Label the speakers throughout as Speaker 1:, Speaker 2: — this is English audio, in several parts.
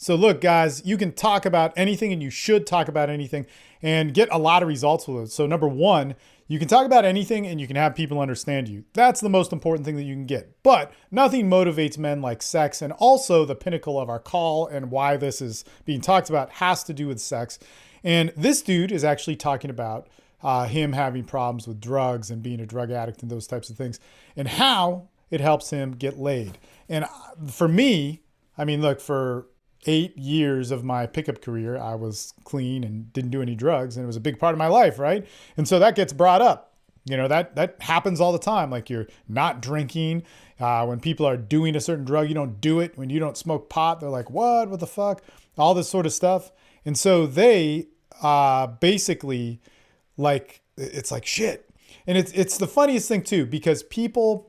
Speaker 1: So look, guys, you can talk about anything and you should talk about anything and get a lot of results with it. So number one, you can talk about anything and you can have people understand you. That's the most important thing that you can get. But nothing motivates men like sex. And also the pinnacle of our call and why this is being talked about has to do with sex. And this dude is actually talking about him having problems with drugs and being a drug addict and those types of things and how it helps him get laid. And for me, I mean, look, for 8 years of my pickup career, I was clean and didn't do any drugs, and it was a big part of my life, right? And so that gets brought up. You know, that happens all the time. Like you're not drinking. When people are doing a certain drug, you don't do it. When you don't smoke pot, they're like, what? What the fuck? All this sort of stuff. And so they basically like, it's like shit. And it's the funniest thing too, because people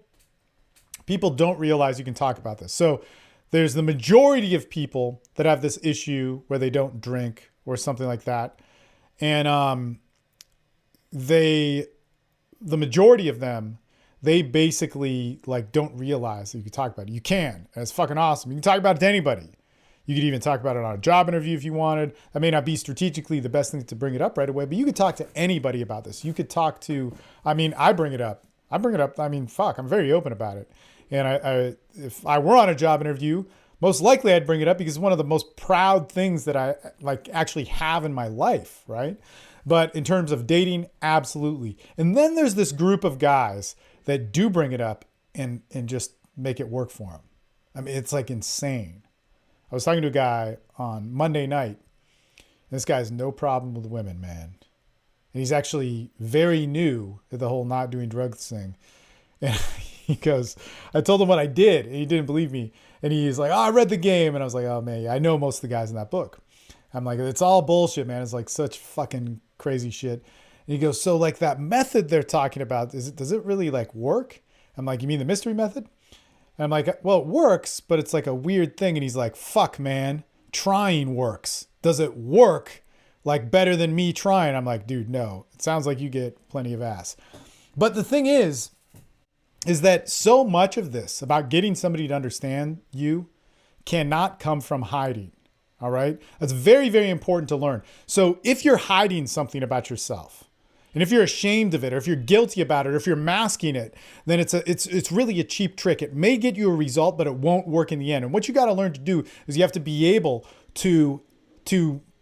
Speaker 1: don't realize you can talk about this. So there's the majority of people that have this issue where they don't drink or something like that. And the majority of them, they basically like don't realize that you can talk about it. You can, and it's fucking awesome. You can talk about it to anybody. You could even talk about it on a job interview if you wanted. That may not be strategically the best thing to bring it up right away, but you could talk to anybody about this. You could talk to, I mean, I bring it up. I mean, fuck, I'm very open about it. And if I were on a job interview, most likely I'd bring it up because it's one of the most proud things that I like actually have in my life, right? But in terms of dating, absolutely. And then there's this group of guys that do bring it up and just make it work for them. I mean, it's like insane. I was talking to a guy on Monday night. This guy has no problem with women, man. And he's actually very new to the whole not doing drugs thing. And he goes, I told him what I did, and he didn't believe me. And he's like, oh, I read the game. And I was like, oh, man, yeah, I know most of the guys in that book. I'm like, it's all bullshit, man. It's like such fucking crazy shit. And he goes, so like that method they're talking about, does it really like work? I'm like, you mean the mystery method? And I'm like, well, it works, but it's like a weird thing. And he's like, fuck, man, trying works. Does it work like better than me trying? I'm like, dude, no. It sounds like you get plenty of ass. But the thing is that so much of this about getting somebody to understand you cannot come from hiding. All right. That's very, very important to learn. So if you're hiding something about yourself, and if you're ashamed of it, or if you're guilty about it, or if you're masking it, then it's really a cheap trick. It may get you a result, but it won't work in the end. And what you got to learn to do is you have to be able to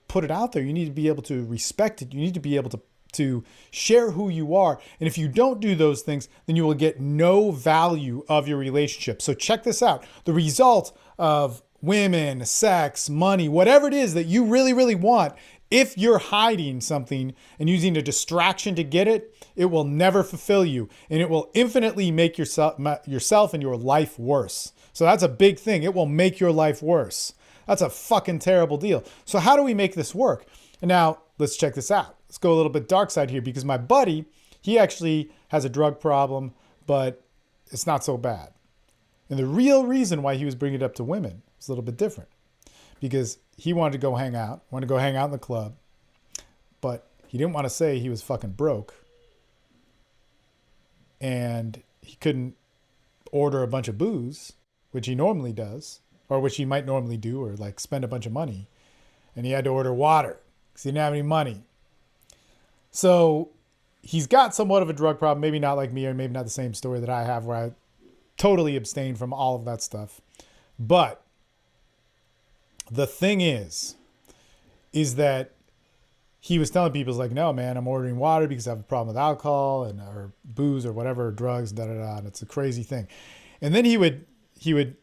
Speaker 1: put it out there. You need to be able to respect it. You need to be able to share who you are. And if you don't do those things, then you will get no value of your relationship. So check this out. The result of women, sex, money, whatever it is that you really, really want, if you're hiding something and using a distraction to get it, it will never fulfill you, and it will infinitely make yourself and your life worse. So that's a big thing. It will make your life worse. That's a fucking terrible deal. So how do we make this work? And now let's check this out. Let's go a little bit dark side here, because my buddy, he actually has a drug problem, but it's not so bad. And the real reason why he was bringing it up to women is a little bit different, because he wanted to go hang out in the club, but he didn't want to say he was fucking broke, and he couldn't order a bunch of booze, which he normally does, or which he might normally do, or like spend a bunch of money. And he had to order water because he didn't have any money. So he's got somewhat of a drug problem, maybe not like me, or maybe not the same story that I have where I totally abstained from all of that stuff. But the thing is that he was telling people, like, no, man, I'm ordering water because I have a problem with alcohol and or booze or whatever, drugs, and it's a crazy thing. And then he would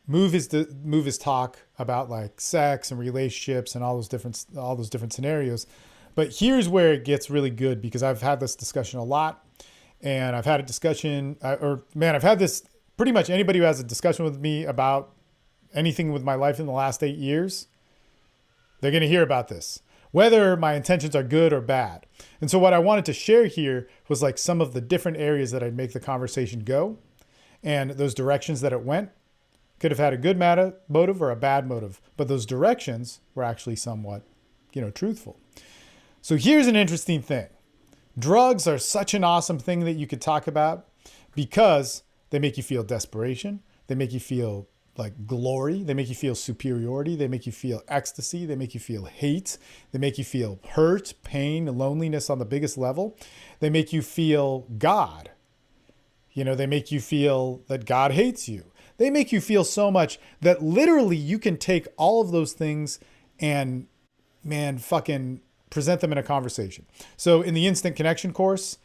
Speaker 1: move his talk about like sex and relationships and all those different scenarios. But here's where it gets really good, because I've had this discussion a lot, and I've had a discussion, I've had this, pretty much anybody who has a discussion with me about anything with my life in the last 8 years, they're going to hear about this, whether my intentions are good or bad. And so what I wanted to share here was like some of the different areas that I'd make the conversation go, and those directions that it went. Could have had a good motive or a bad motive, but those directions were actually somewhat, truthful. So here's an interesting thing. Drugs are such an awesome thing that you could talk about because they make you feel desperation. They make you feel like glory. They make you feel superiority. They make you feel ecstasy. They make you feel hate. They make you feel hurt, pain, loneliness on the biggest level. They make you feel God. They make you feel that God hates you. They make you feel so much that literally you can take all of those things and, man, fucking present them in a conversation. So in the Instant Connection course,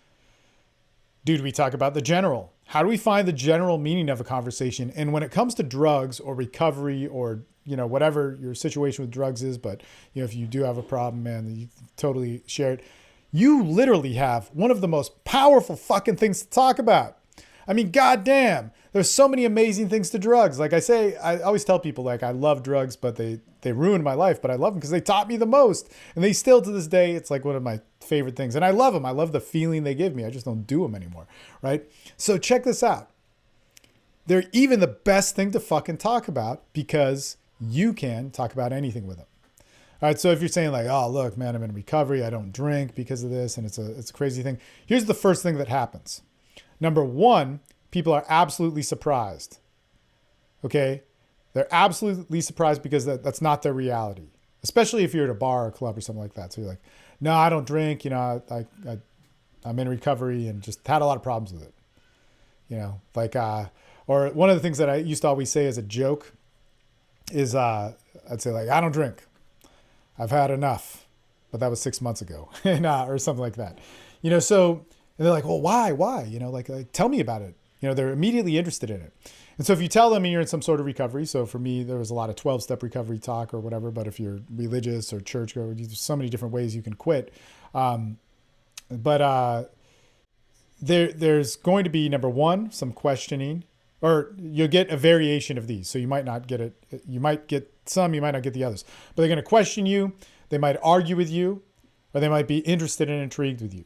Speaker 1: dude, we talk about the general. How do we find the general meaning of a conversation? And when it comes to drugs or recovery or, whatever your situation with drugs is, but, if you do have a problem, man, you totally share it. You literally have one of the most powerful fucking things to talk about. I mean, goddamn, there's so many amazing things to drugs. Like I say, I always tell people, like, I love drugs, but they ruined my life, but I love them because they taught me the most. And they still, to this day, it's like one of my favorite things. And I love them. I love the feeling they give me. I just don't do them anymore, right? So check this out. They're even the best thing to fucking talk about because you can talk about anything with them. All right, so if you're saying like, oh, look, man, I'm in recovery. I don't drink because of this, and it's a crazy thing. Here's the first thing that happens. Number one, people are absolutely surprised. Okay? They're absolutely surprised because that's not their reality, especially if you're at a bar or club or something like that. So you're like, no, I don't drink. I'm in recovery and just had a lot of problems with it. Or one of the things that I used to always say as a joke is I'd say like, I don't drink. I've had enough. But that was 6 months ago or something like that. So and they're like, well, why? Like, tell me about it. They're immediately interested in it. And so if you tell them you're in some sort of recovery, so for me, there was a lot of 12-step recovery talk or whatever, but if you're religious or church, there's so many different ways you can quit. There's going to be, number one, some questioning, or you'll get a variation of these. So you might not get it. You might get some, you might not get the others, but they're going to question you. They might argue with you, or they might be interested and intrigued with you.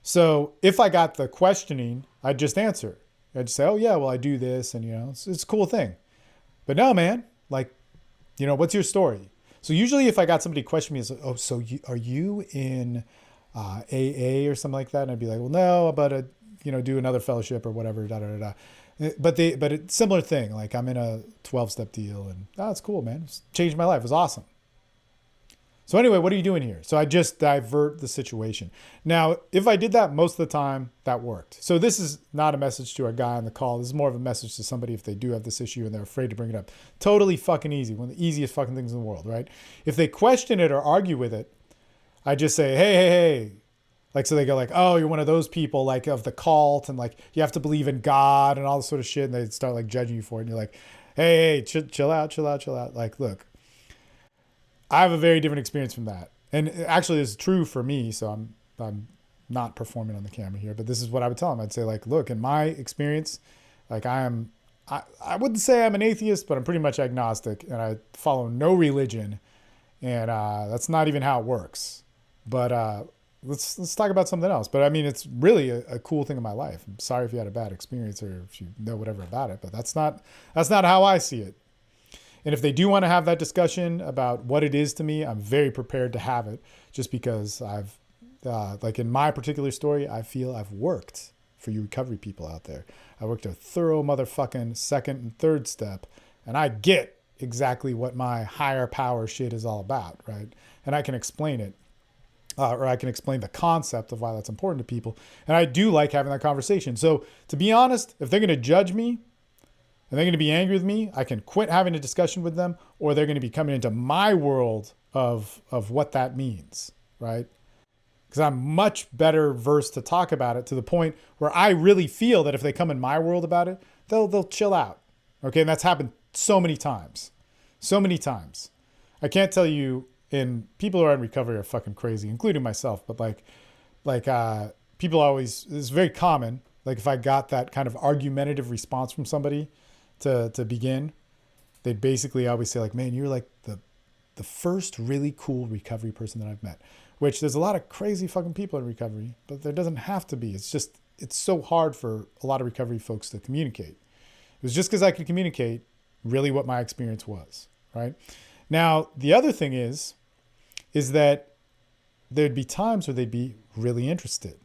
Speaker 1: So if I got the questioning, I'd just answer. I'd say, oh yeah, well I do this and it's a cool thing. But no, man, like, what's your story? So usually if I got somebody question me, it's like, oh, so are you in AA or something like that? And I'd be like, well, no, but do another fellowship or whatever, da da da da. But it's similar thing. Like I'm in a 12-step deal and it's cool, man. It's changed my life. It was awesome. So anyway, what are you doing here? So I just divert the situation. Now, if I did that most of the time, that worked. So this is not a message to a guy on the call. This is more of a message to somebody if they do have this issue and they're afraid to bring it up. Totally fucking easy. One of the easiest fucking things in the world, right? If they question it or argue with it, I just say, hey. Like, so they go like, oh, you're one of those people like of the cult and like you have to believe in God and all this sort of shit. And they start like judging you for it. And you're like, hey, chill out. Like, look. I have a very different experience from that. And actually it's true for me. So I'm not performing on the camera here, but this is what I would tell them. I'd say like, look, in my experience, like I wouldn't say I'm an atheist, but I'm pretty much agnostic and I follow no religion. And that's not even how it works. But let's talk about something else. But I mean, it's really a cool thing in my life. I'm sorry if you had a bad experience or if you know whatever about it, but that's not how I see it. And if they do want to have that discussion about what it is to me, I'm very prepared to have it just because I've, like in my particular story, I feel I've worked for you recovery people out there. I worked a thorough motherfucking second and third step and I get exactly what my higher power shit is all about, right? And I can explain it, or I can explain the concept of why that's important to people. And I do like having that conversation. So to be honest, if they're going to judge me, and they're going to be angry with me, I can quit having a discussion with them, or they're going to be coming into my world of what that means, right? Because I'm much better versed to talk about it to the point where I really feel that if they come in my world about it, they'll chill out. Okay, and that's happened so many times. I can't tell you, and people who are in recovery are fucking crazy, including myself, but people always, it's very common, like if I got that kind of argumentative response from somebody, to begin, they'd basically always say like, man, you're like the first really cool recovery person that I've met, which there's a lot of crazy fucking people in recovery, but there doesn't have to be. It's so hard for a lot of recovery folks to communicate. It was just because I could communicate really what my experience was, right? Now, the other thing is that there'd be times where they'd be really interested.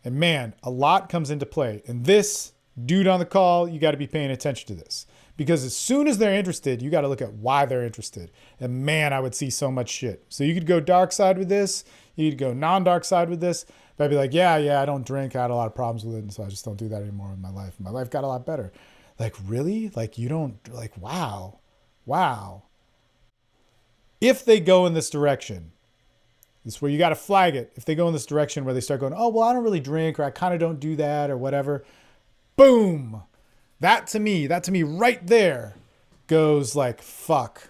Speaker 1: And man, a lot comes into play. And this, dude on the call, you got to be paying attention to this Because as soon as they're interested, you got to look at why they're interested. And man, I would see so much shit. So you could go dark side with this. You could go non-dark side with this. But I'd be like, yeah, I don't drink. I had a lot of problems with it. And so I just don't do that anymore in my life. My life got a lot better. Like, really? Like, you don't, like, wow. If they go in this direction, this is where you got to flag it. If they go in this direction where they start going, oh, well, I don't really drink, or I kind of don't do that, or whatever. Boom. That to me right there goes like, fuck.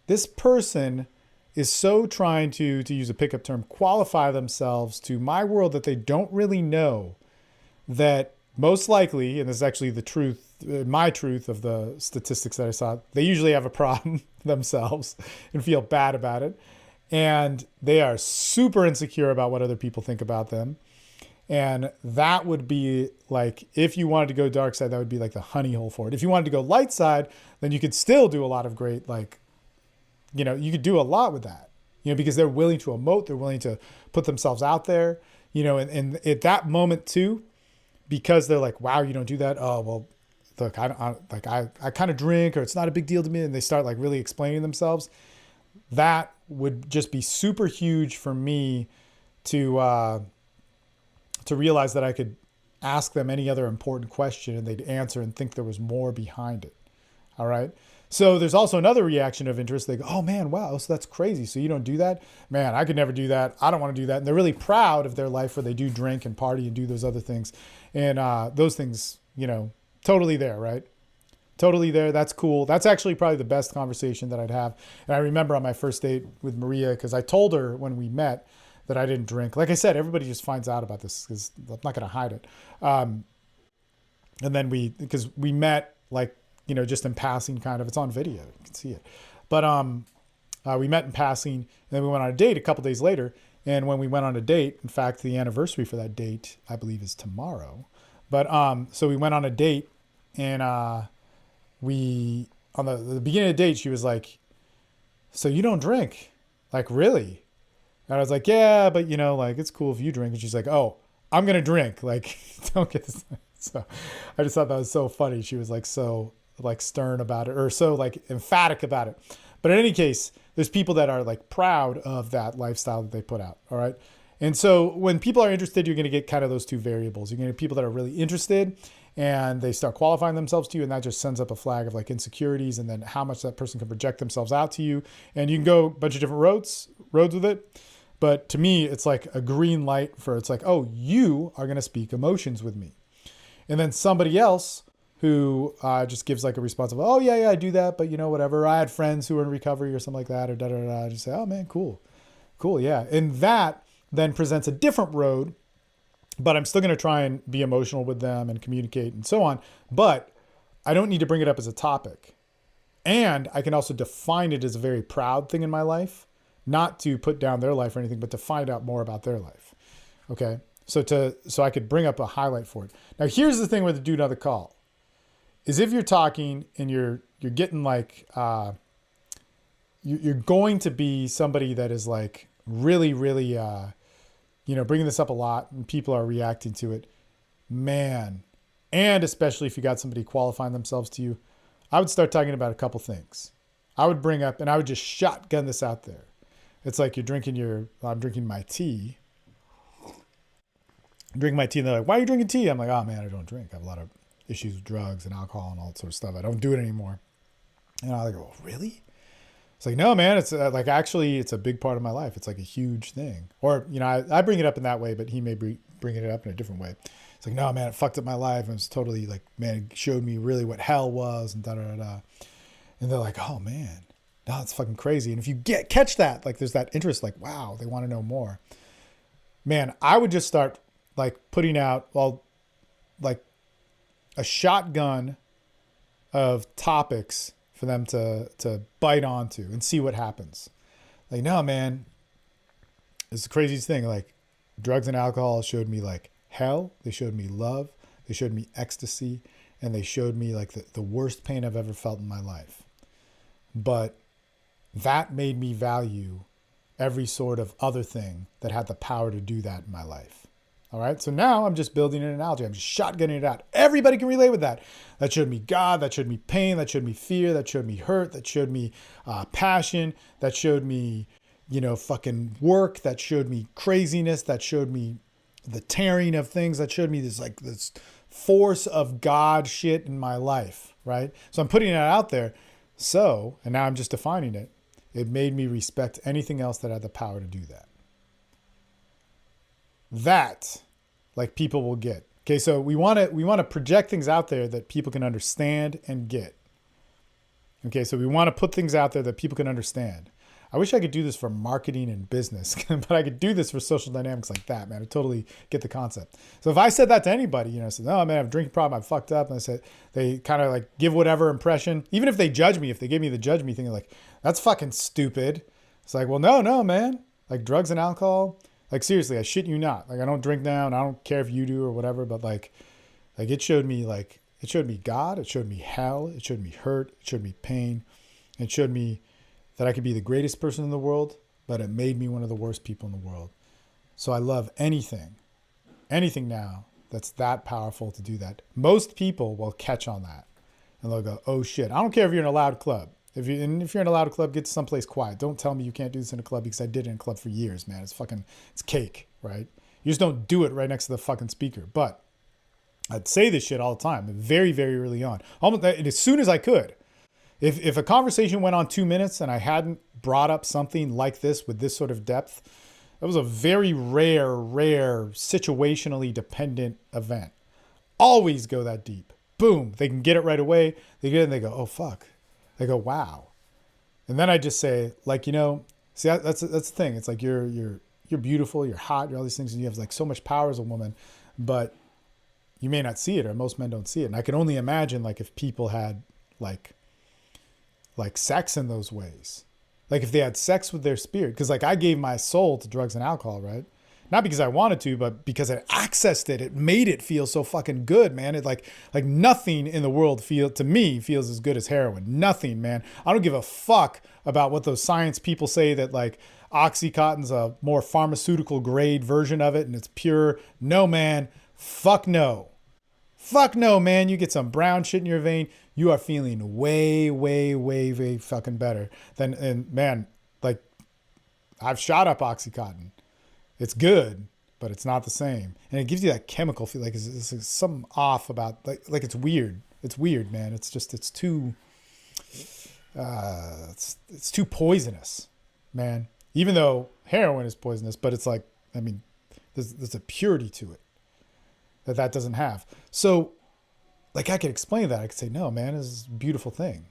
Speaker 1: This person is so trying to use a pickup term, qualify themselves to my world that they don't really know, that most likely, and this is actually the truth, my truth of the statistics that I saw, they usually have a problem themselves and feel bad about it. And they are super insecure about what other people think about them. And that would be like, if you wanted to go dark side, that would be like the honey hole for it. If you wanted to go light side, then you could still do a lot of great, like, you know, you could do a lot with that, you know, because they're willing to emote, they're willing to put themselves out there, you know, and at that moment too, because they're like, wow, you don't do that. Oh, well, look, I kind of drink, or it's not a big deal to me. And they start like really explaining themselves. That would just be super huge for me to realize that I could ask them any other important question and they'd answer and think there was more behind it. All right. So there's also another reaction of interest. They go, oh man, wow, so that's crazy. So you don't do that? Man, I could never do that. I don't want to do that. And they're really proud of their life where they do drink and party and do those other things. And those things, you know, totally there, right? Totally there. That's cool. That's actually probably the best conversation that I'd have. And I remember on my first date with Maria, because I told her when we met that I didn't drink. Like I said, everybody just finds out about this because I'm not going to hide it. And then because we met like, you know, just in passing kind of, it's on video, you can see it. But we met in passing, and then we went on a date a couple days later. And when we went on a date, in fact, the anniversary for that date, I believe, is tomorrow. But so we went on a date, and on the beginning of the date, she was like, so you don't drink? Like, really? And I was like, yeah, but you know, like, it's cool if you drink. And she's like, oh, I'm going to drink. Like, don't get this. So I just thought that was so funny. She was like, so like stern about it, or so like emphatic about it. But in any case, there's people that are like proud of that lifestyle that they put out. All right. And so when people are interested, you're going to get kind of those two variables. You're going to get people that are really interested and they start qualifying themselves to you. And that just sends up a flag of like insecurities and then how much that person can project themselves out to you. And you can go a bunch of different roads with it. But to me, it's like a green light for, it's like, oh, you are going to speak emotions with me. And then somebody else who just gives like a response of, oh, yeah, I do that. But, you know, whatever. I had friends who were in recovery or something like that, or da-da-da. I just say, oh, man, cool, yeah. And that then presents a different road, but I'm still going to try and be emotional with them and communicate and so on. But I don't need to bring it up as a topic. And I can also define it as a very proud thing in my life. Not to put down their life or anything, but to find out more about their life. Okay. So I could bring up a highlight for it. Now, here's the thing with the dude on the call is if you're talking and you're getting like, you're going to be somebody that is like really, really, you know, bringing this up a lot and people are reacting to it, man. And especially if you got somebody qualifying themselves to you, I would start talking about a couple things. I would bring up, and I would just shotgun this out there. It's like I'm drinking my tea. I'm drinking my tea, and they're like, why are you drinking tea? I'm like, oh man, I don't drink. I have a lot of issues with drugs and alcohol and all that sort of stuff. I don't do it anymore. And I go, oh, really? It's like, no, man, it's like, actually, it's a big part of my life. It's like a huge thing. Or, you know, I bring it up in that way, but he may be bringing it up in a different way. It's like, no, man, it fucked up my life. And it's totally like, man, it showed me really what hell was and da-da-da-da. And they're like, oh man. No, it's fucking crazy. And if you catch that, like there's that interest, like, wow, they want to know more. Man, I would just start like putting out, well, like a shotgun of topics for them to bite onto and see what happens. Like, no, man, it's the craziest thing. Like drugs and alcohol showed me like hell. They showed me love. They showed me ecstasy. And they showed me like the worst pain I've ever felt in my life. But that made me value every sort of other thing that had the power to do that in my life. All right. So now I'm just building an analogy. I'm just shotgunning it out. Everybody can relate with that. That showed me God. That showed me pain. That showed me fear. That showed me hurt. That showed me passion. That showed me, fucking work. That showed me craziness. That showed me the tearing of things. That showed me this force of God shit in my life. Right. So I'm putting it out there. So, and now I'm just defining it. It made me respect anything else that had the power to do that. That, like, people will get. Okay, so we want to project things out there that people can understand and get. Okay, so we want to put things out there that people can understand. I wish I could do this for marketing and business, but I could do this for social dynamics like that, man. I totally get the concept. So if I said that to anybody, said, "Oh man, I have a drinking problem, I'm fucked up," and I said, they kind of like give whatever impression, even if they judge me, if they give me the judge me thing, they're like, "That's fucking stupid." It's like, well, no, man. Like drugs and alcohol. Like, seriously, I shit you not. Like, I don't drink now, and I don't care if you do or whatever, but like it showed me God, it showed me hell, it showed me hurt, it showed me pain, it showed me that I could be the greatest person in the world, but it made me one of the worst people in the world. So I love anything now that's that powerful to do that. Most people will catch on that, and they'll go, "Oh shit." I don't care if you're in a loud club. If you're in a loud club, get to someplace quiet. Don't tell me you can't do this in a club, because I did it in a club for years, man. It's cake, right? You just don't do it right next to the fucking speaker. But I'd say this shit all the time, very, very early on, almost as soon as I could. If a conversation went on 2 minutes and I hadn't brought up something like this with this sort of depth, that was a very rare, situationally dependent event. Always go that deep. Boom. They can get it right away. They get it and they go, "Oh, fuck." They go, "Wow." And then I just say, like, see, that's the thing. It's like you're beautiful, you're hot, you're all these things, and you have like so much power as a woman, but you may not see it, or most men don't see it. And I can only imagine, like, if people had like sex in those ways, like if they had sex with their spirit, because like I gave my soul to drugs and alcohol, right? Not because I wanted to, but because I accessed it. It made it feel so fucking good, man. It like nothing in the world feels as good as heroin. Nothing, man. I don't give a fuck about what those science people say that like Oxycontin's a more pharmaceutical grade version of it and it's pure. No, man. Fuck no. Fuck no, man. You get some brown shit in your vein, you are feeling way, way, way, way fucking better than, and man, like I've shot up Oxycontin. It's good, but it's not the same. And it gives you that chemical feel, like it's something off about, like it's weird. It's weird, man. It's too poisonous, man. Even though heroin is poisonous, but it's like, I mean, there's a purity to it that doesn't have. So like I could explain that. I could say, "No, man, this is a beautiful thing.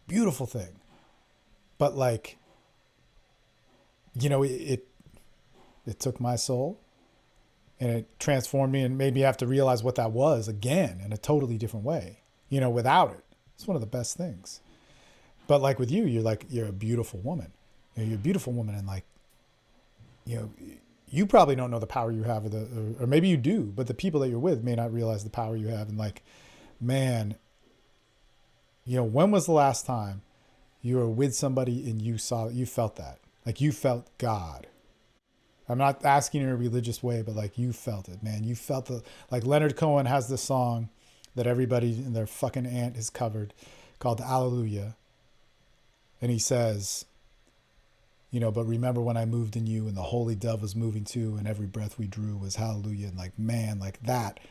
Speaker 1: Beautiful thing." But like, it took my soul and it transformed me and made me have to realize what that was again in a totally different way, without it. It's one of the best things. But like with you, you're a beautiful woman. You're a beautiful woman. And like, you probably don't know the power you have, or maybe you do, but the people that you're with may not realize the power you have. And like, man, when was the last time you were with somebody and you felt that? Like you felt God. I'm not asking in a religious way, but like you felt it, man. You felt like Leonard Cohen has this song that everybody and their fucking aunt has covered called Hallelujah. And he says, "But remember when I moved in you and the holy dove was moving too, and every breath we drew was hallelujah." And like, man, like that,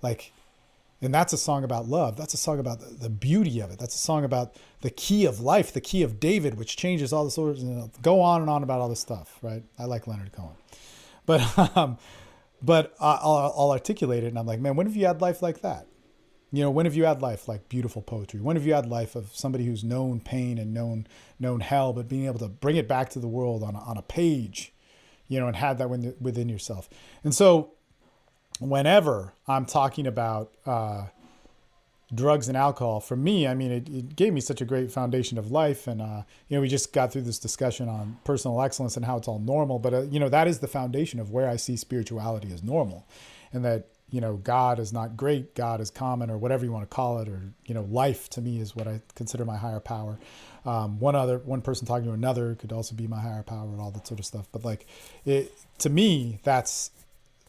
Speaker 1: like, and that's a song about love. That's a song about the beauty of it. That's a song about the key of life, the key of David, which changes all the sorts, and go on and on about all this stuff, right? I like Leonard Cohen, but I'll articulate it, and I'm like, man, when have you had life like that? When have you had life like beautiful poetry? When have you had life of somebody who's known pain and known hell, but being able to bring it back to the world on a page, and had that within yourself? And so whenever I'm talking about drugs and alcohol, for me, I mean, it gave me such a great foundation of life. And, we just got through this discussion on personal excellence and how it's all normal. But, that is the foundation of where I see spirituality as normal. And that, God is not great, God is common, or whatever you want to call it, or, life to me is what I consider my higher power. One person talking to another could also be my higher power and all that sort of stuff. But like to me, that's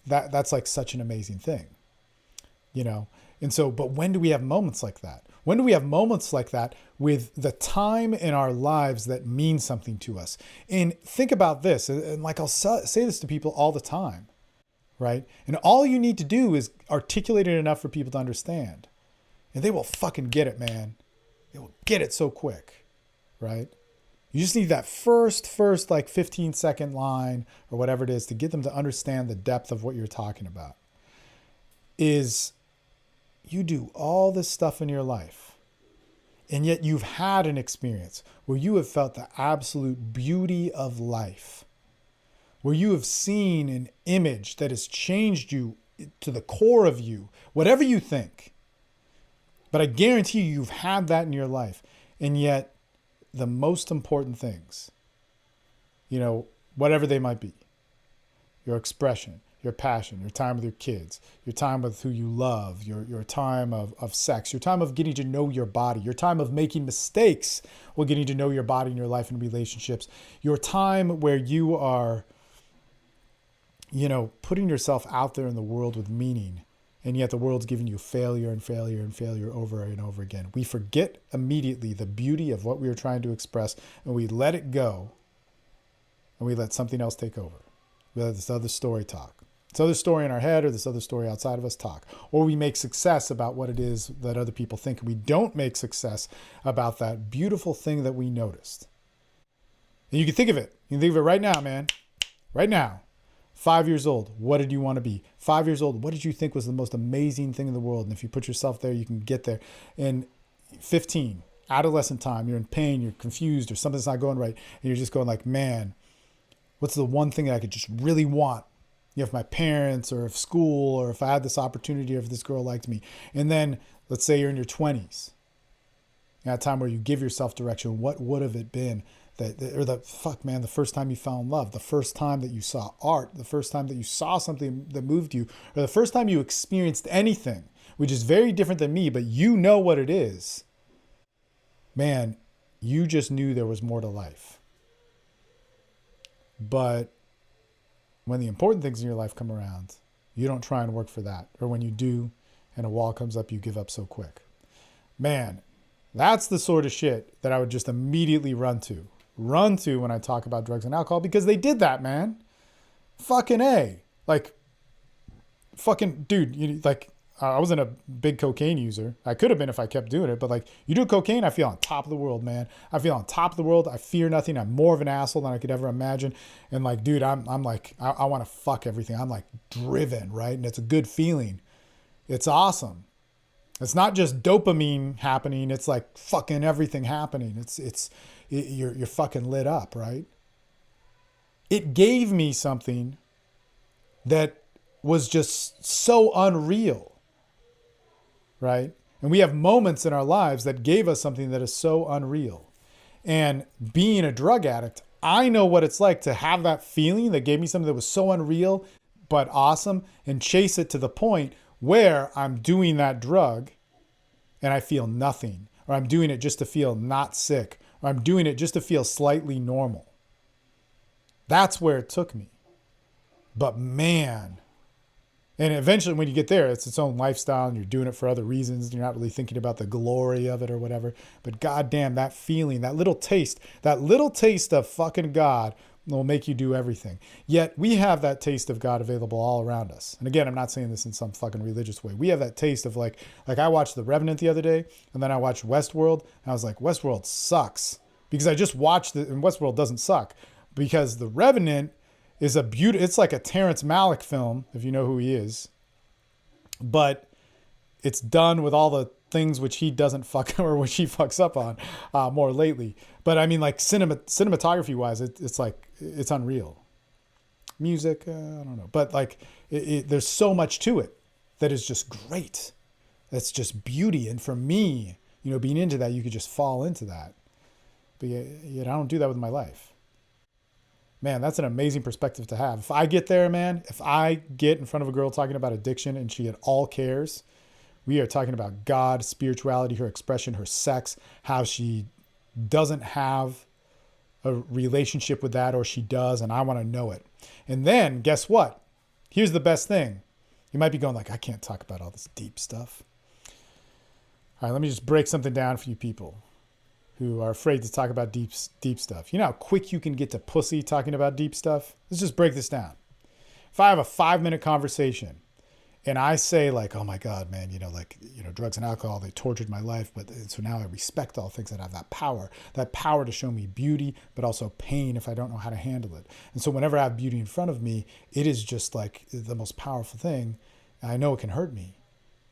Speaker 1: like such an amazing thing, you know? And so, but when do we have moments like that? When do we have moments like that with the time in our lives that means something to us? And think about this, and like I'll say this to people all the time, right? And all you need to do is articulate it enough for people to understand. And they will fucking get it, man. They will get it so quick, right? You just need that first like 15-second line or whatever it is to get them to understand the depth of what you're talking about. Is you do all this stuff in your life, and yet you've had an experience where you have felt the absolute beauty of life, where you have seen an image that has changed you to the core of you, whatever you think. But I guarantee you've had that in your life. And yet the most important things, you know, whatever they might be, your expression, your passion, your time with your kids, your time with who you love, your time of sex, your time of getting to know your body, your time of making mistakes while getting to know your body and your life and relationships, your time where you are, you know, putting yourself out there in the world with meaning, and yet the world's giving you failure and failure and failure over and over again. We forget immediately the beauty of what we were trying to express, and we let it go, and we let something else take over. We let this other story talk. This other story in our head or this other story outside of us talk. Or we make success about what it is that other people think. We don't make success about that beautiful thing that we noticed. And you can think of it. You can think of it right now, man. Right now. 5 years old. What did you want to be? 5 years old. What did you think was the most amazing thing in the world? And if you put yourself there, you can get there. And 15, adolescent time, you're in pain, you're confused, or something's not going right. And you're just going like, man, what's the one thing that I could just really want? You know, if my parents or if school or if I had this opportunity or if this girl liked me. And then let's say you're in your 20s. That time where you give yourself direction. What would have it been the first time you fell in love, the first time that you saw art, the first time that you saw something that moved you, or the first time you experienced anything, which is very different than me, but you know what it is. Man, you just knew there was more to life. But when the important things in your life come around, you don't try and work for that. Or when you do and a wall comes up, you give up so quick. Man, that's the sort of shit that I would just immediately run to when I talk about drugs and alcohol, because they did that, man. Fucking A. Like, fucking, dude, I wasn't a big cocaine user. I could have been if I kept doing it, but like, you do cocaine, I feel on top of the world, man. I feel on top of the world. I fear nothing. I'm more of an asshole than I could ever imagine. And like, dude, I'm like, I want to fuck everything. I'm like driven, right? And it's a good feeling. It's awesome. It's not just dopamine happening. It's like fucking everything happening. You're fucking lit up, right? It gave me something that was just so unreal. Right? And we have moments in our lives that gave us something that is so unreal. And being a drug addict, I know what it's like to have that feeling that gave me something that was so unreal, but awesome, and chase it to the point where I'm doing that drug and I feel nothing, or I'm doing it just to feel not sick, or I'm doing it just to feel slightly normal. That's where it took me. But man, and eventually when you get there, it's its own lifestyle and you're doing it for other reasons. You're not really thinking about the glory of it or whatever. But goddamn, that feeling, that little taste of fucking God will make you do everything. Yet we have that taste of God available all around us. And again, I'm not saying this in some fucking religious way. We have that taste of like I watched The Revenant the other day, and then I watched Westworld, and I was like, Westworld sucks. Because I just watched it, and Westworld doesn't suck. Because The Revenant is it's like a Terrence Malick film, if you know who he is. But it's done with all the things which he doesn't fuck or which he fucks up on more lately. But I mean, like cinematography wise, it's unreal. Music, I don't know. But like there's so much to it that is just great. That's just beauty. And for me, being into that, you could just fall into that. But I don't do that with my life. Man, that's an amazing perspective to have. If I get there, man, if I get in front of a girl talking about addiction and she at all cares, we are talking about God, spirituality, her expression, her sex, how she doesn't have a relationship with that, or she does, and I want to know it. And then guess what? Here's the best thing. You might be going like, I can't talk about all this deep stuff. All right, let me just break something down for you people who are afraid to talk about deep stuff. You know how quick you can get to pussy talking about deep stuff? Let's just break this down. If I have a 5-minute conversation and I say like, oh my God, man, drugs and alcohol, they tortured my life. But so now I respect all things that have that power to show me beauty, but also pain if I don't know how to handle it. And so whenever I have beauty in front of me, it is just like the most powerful thing. I know it can hurt me.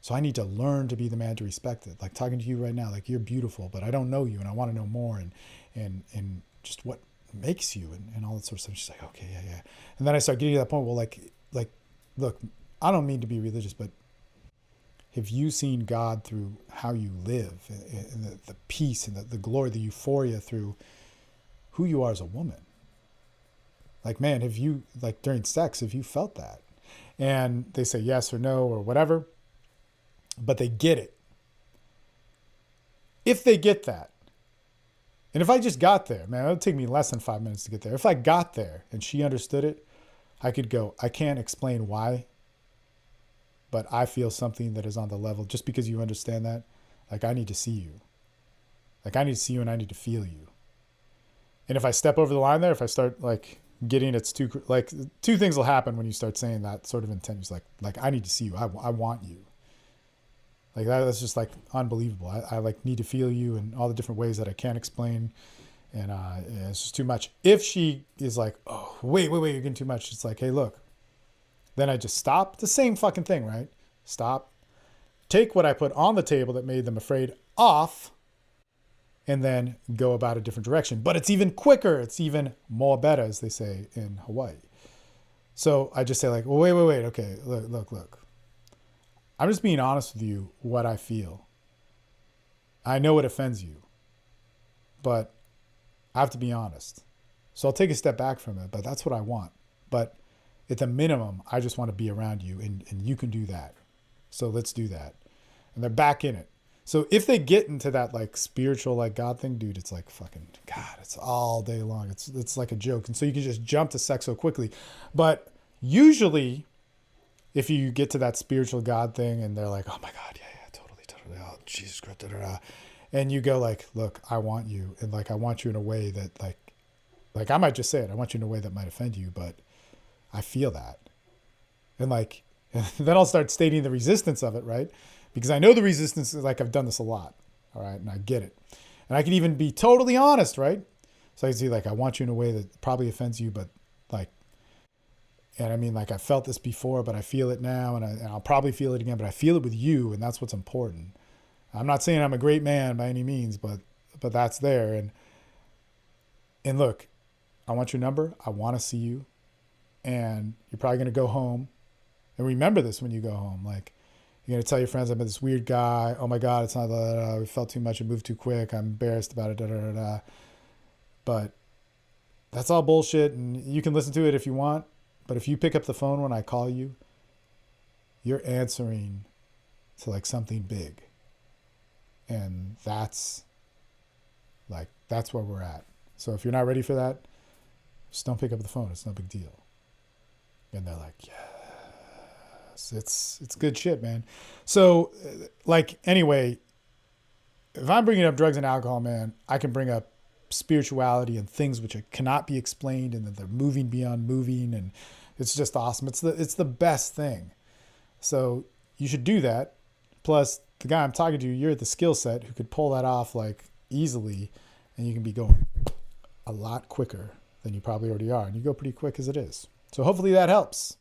Speaker 1: So I need to learn to be the man to respect it. Like talking to you right now, like you're beautiful, but I don't know you and I want to know more and just what makes you and all that sort of stuff. She's like, okay, yeah. And then I start getting to that point, well, like, look, I don't mean to be religious, but have you seen God through how you live and the peace and the glory, the euphoria through who you are as a woman? Like, man, have you, like during sex, have you felt that? And they say yes or no or whatever, but they get it. If they get that, and if I just got there, man, it would take me less than 5 minutes to get there. If I got there and she understood it, I could go, I can't explain why, but I feel something that is on the level, just because you understand that, like I need to see you. Like I need to see you and I need to feel you. And if I step over the line there, if I start like getting it's too, like two things will happen when you start saying that sort of intent. It's like I need to see you. I want you. Like that's just like unbelievable. I like need to feel you in all the different ways that I can't explain. And it's just too much. If she is like, oh, wait, you're getting too much. It's like, hey, look. Then I just stop. The same fucking thing, right? Stop. Take what I put on the table that made them afraid off, and then go about a different direction. But it's even quicker. It's even more better, as they say in Hawaii. So I just say like, well, wait. Okay, look. I'm just being honest with you what I feel. I know it offends you, but I have to be honest. So I'll take a step back from it, but that's what I want. But at the minimum, I just want to be around you and you can do that. So let's do that. And they're back in it. So if they get into that like spiritual, like God thing, dude, it's like fucking God, it's all day long. It's like a joke. And so you can just jump to sex so quickly. But usually if you get to that spiritual God thing and they're like, oh my God, yeah, totally. Oh, Jesus Christ, da, da, da. And you go like, look, I want you. And like, I want you in a way that like I might just say it. I want you in a way that might offend you, but I feel that. And like, and then I'll start stating the resistance of it, right? Because I know the resistance is like, I've done this a lot. All right. And I get it. And I can even be totally honest, right? So I can see like, I want you in a way that probably offends you, but like, and I mean, like I felt this before, but I feel it now and I'll probably feel it again, but I feel it with you. And that's what's important. I'm not saying I'm a great man by any means, but that's there. And look, I want your number. I want to see you. And you're probably going to go home and remember this when you go home. Like you're going to tell your friends, I met this weird guy. Oh my God, it's not that we felt too much. It moved too quick. I'm embarrassed about it. Da, da, da, da. But that's all bullshit. And you can listen to it if you want. But if you pick up the phone when I call you, you're answering to like something big. And that's where we're at. So if you're not ready for that, just don't pick up the phone. It's no big deal. And they're like, yes, it's good shit, man. So like, anyway, if I'm bringing up drugs and alcohol, man, I can bring up spirituality and things which cannot be explained and that they're moving beyond moving. And it's just awesome. It's the best thing. So you should do that. Plus the guy I'm talking to, you're the skill set who could pull that off like easily, and you can be going a lot quicker than you probably already are. And you go pretty quick as it is. So hopefully that helps.